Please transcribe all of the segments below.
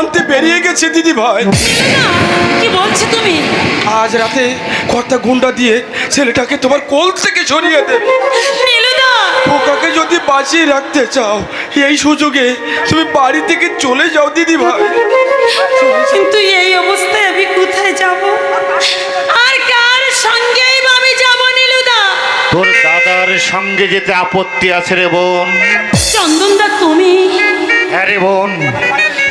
আনতে বেরিয়ে গেছে দিদি ভাই। কি বলছো তুমি? আজ রাতে কর্তা গুন্ডা দিয়ে ছেলেটাকে তোমার কোল থেকে সরিয়ে দেবে। নীলুদা, পোকাকে যদি বাঁচিয়ে রাখতে চাও এই সুযোগে তুমি বাড়ি থেকে চলে যাও দিদি ভাই। কিন্তু এই অবস্থায় আমি কোথায় যাব আর কার সঙ্গেই বা আমি যাব নীলুদা? তোর দাদার সঙ্গে যেতে আপত্তি আছে রে বোন। চন্দনদা তুমি? হ্যাঁ রে বোন,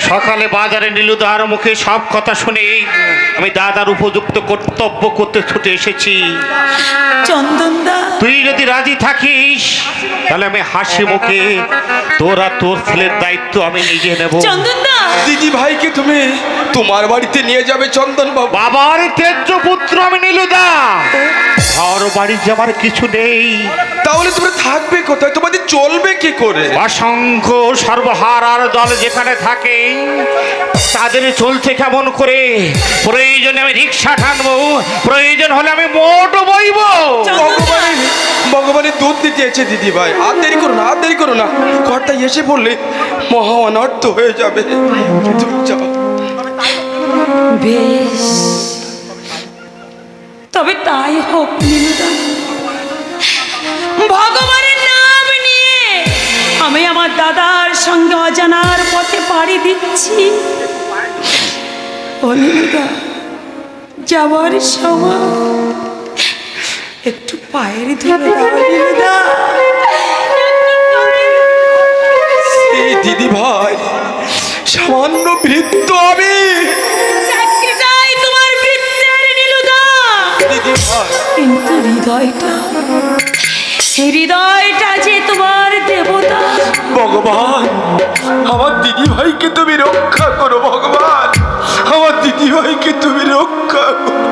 সকালে বাজারে নীলুদার মুখে সব কথা শুনে আমি দাদার উপযুক্ত কর্তব্য করতে ছুটে এসেছি। চন্দনদা, তুই যদি রাজি থাকিস তাহলে আমি হাসি মুখে তোর ছেলের দায়িত্ব আমি নিজে নেব। চন্দনদা, দিদি ভাইকে তুমি তোমার বাড়িতে নিয়ে যাবে চন্দন বাবু। বাবার তেজ্য পুত্র আমি নীলুদা, ঘর বাড়ি যাবার কিছু নেই। তাহলে তোমরা থাকবে কোথায়? তোমাদের চলবে কি করে? অসংখ্য সর্বহারার দল যেখানে থাকে তাদের চলছে কেমন করে? প্রয়োজনে আমি রিক্সা টানবো, প্রয়োজন হলে আমি মোটও বইব। ভগবানের দুধ দিতে এসেছে দিদি ভাই, আর দেরি করো না, আর দেরি করো না। কর্তা এসে পড়লে মহা অনর্থ হয়ে যাবে। তুমি যাও। বেশ, তবে তাই হোক নীলুদা। ভগবানের নাম নিয়ে আমি আমার দাদার সঙ্গে অজানার পথে পাড়ি দিচ্ছি। ও নীলুদা, যাওয়ার সময় একটু পায়ের ধরে দাও নীলুদা। এই দিদি ভাই, সামান্য বৃত্ত আমি। তোমার বৃত্তের নীলুদা, দিদি ভাই, কিন্তু হৃদয়টা যে তোমার দেবতা। ভগবান আমার দিদি ভাইকে তুমি রক্ষা করো। ভগবান আমার দিদি ভাইকে তুমি রক্ষা করো।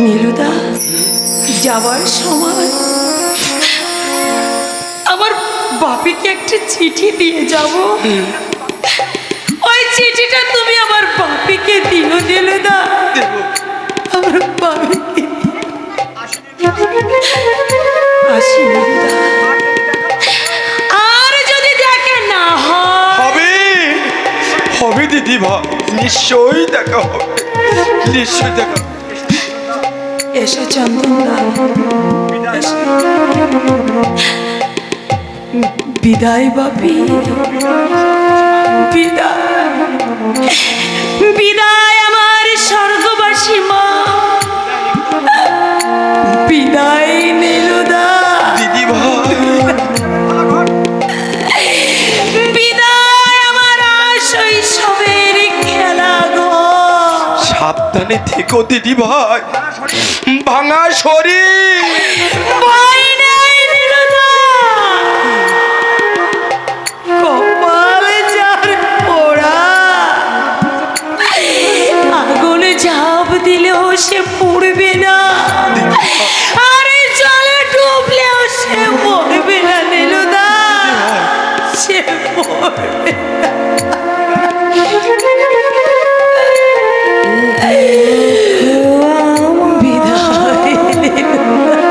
নীলুদা, যাওয়ার সময় আমার বাপিকে একটা চিঠি দিয়ে যাব। ওই চিঠিটা তুমি আমার বাপিকে দিও নীলুদা। আমার বাপিকে আসি নীলুদা। আর যদি দেখে না হবে হবে দিদি ভাই, নিশ্চয়ই দেখা হবে, নিশ্চয়ই দেখা হবে। এসো চন্দনদা, বিদায় বাপি, বিদায়, বিদায় আমার স্বর্গবাসী মা, বিদায় নীলুদা। দিদি ভাই, বিদায় আমার শৈশবের খেলা গো। সাবধানে থেকো দিদি ভাই, ভাঙা শরীর। ভয় নেই নীলুদা, কপাল যার পোড়া, আগুনে ঝাঁপ দিলেও সে পুড়বে না, আরে জলে ডুবলেও সে মরবে না নীলুদা, সে মরবে না। বিদায় নীলুদা।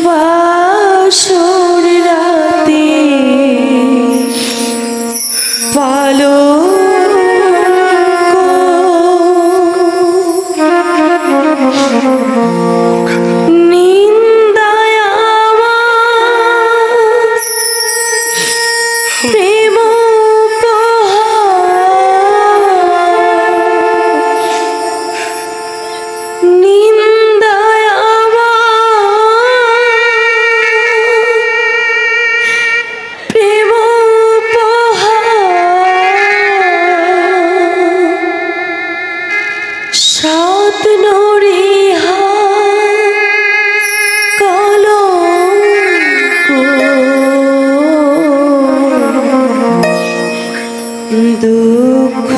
বাসর রাতে পালো নিন্দায় আমার প্রেম নিন্দায় প্রেম সাত নরিহা দুঃখ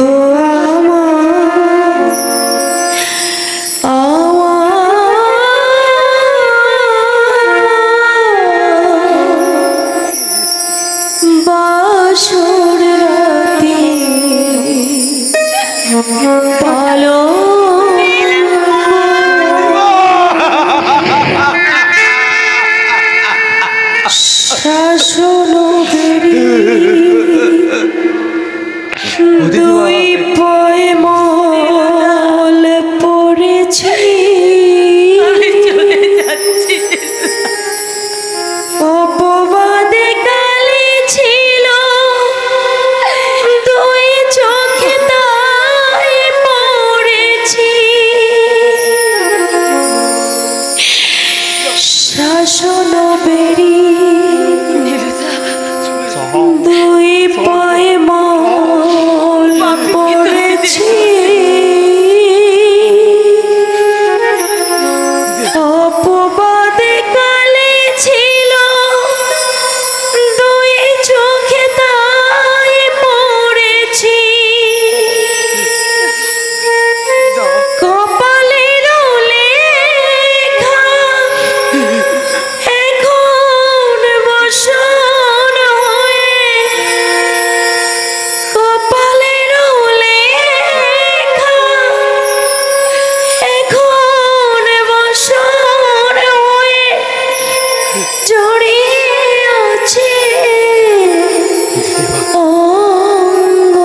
বাসর রাতে পালো শাসন দুই পয় মল পড়েছি অপবাদে কালে ছিল দুই চোখে তাই পড়েছি শাসন বেরি দুই পায়ে মল পড়েছি অপবাদে কালে ছিল দুই চোখে তাই পড়েছি কপালের লেখা এখন বসন হয়ে কপালের লেখা এখন বসন হয়ে জড়িয়ে আছে অঙ্গ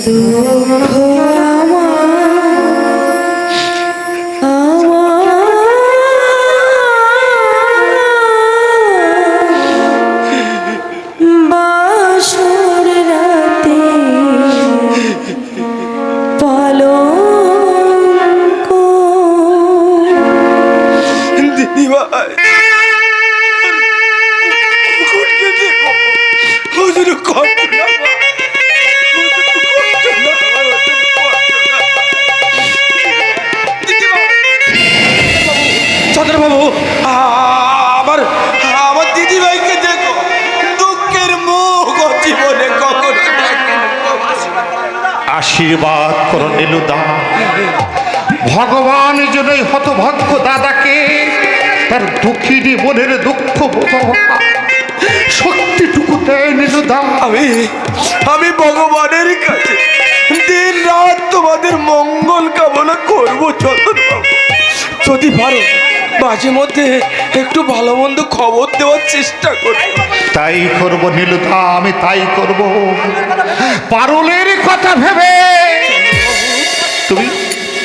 দুঃখ বাসর রাতে পালঙ্ক দিদি ভাই মুকুটকে দেব ওদের কষ্ট না চন্দ্রবাবু আমার আমার দিদি ভাইকে দেখো দুঃখের মুখ ও জীবনে কখনো দেখেনি। আশীর্বাদ করো নীলুদা, ভগবান যেন এই হতভাগ্য দাদাকে তার দুঃখিনী মনের দুঃখ বোঝা শক্তিটুকু দেয় নীলুদা। আমি ভগবানের কাছে দিন রাত তোমাদের মঙ্গল কামনা করবো চন্দ্রবাবু। যদি পারো মাঝে মধ্যে একটু ভালো মন্দ খবর দেওয়ার চেষ্টা করো। তাই করবো নীলুদা, আমি তাই করব। পারুলের কথা ভেবে তুমি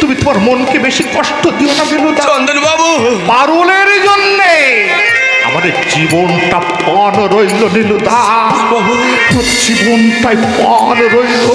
তুমি তোমার মনকে বেশি কষ্ট দিও না নীলুদা। চন্দনবাবু পারুলের জন্যে আমাদের জীবনটা পণ রইল নীলুদা, জীবনটাই পণ রইল।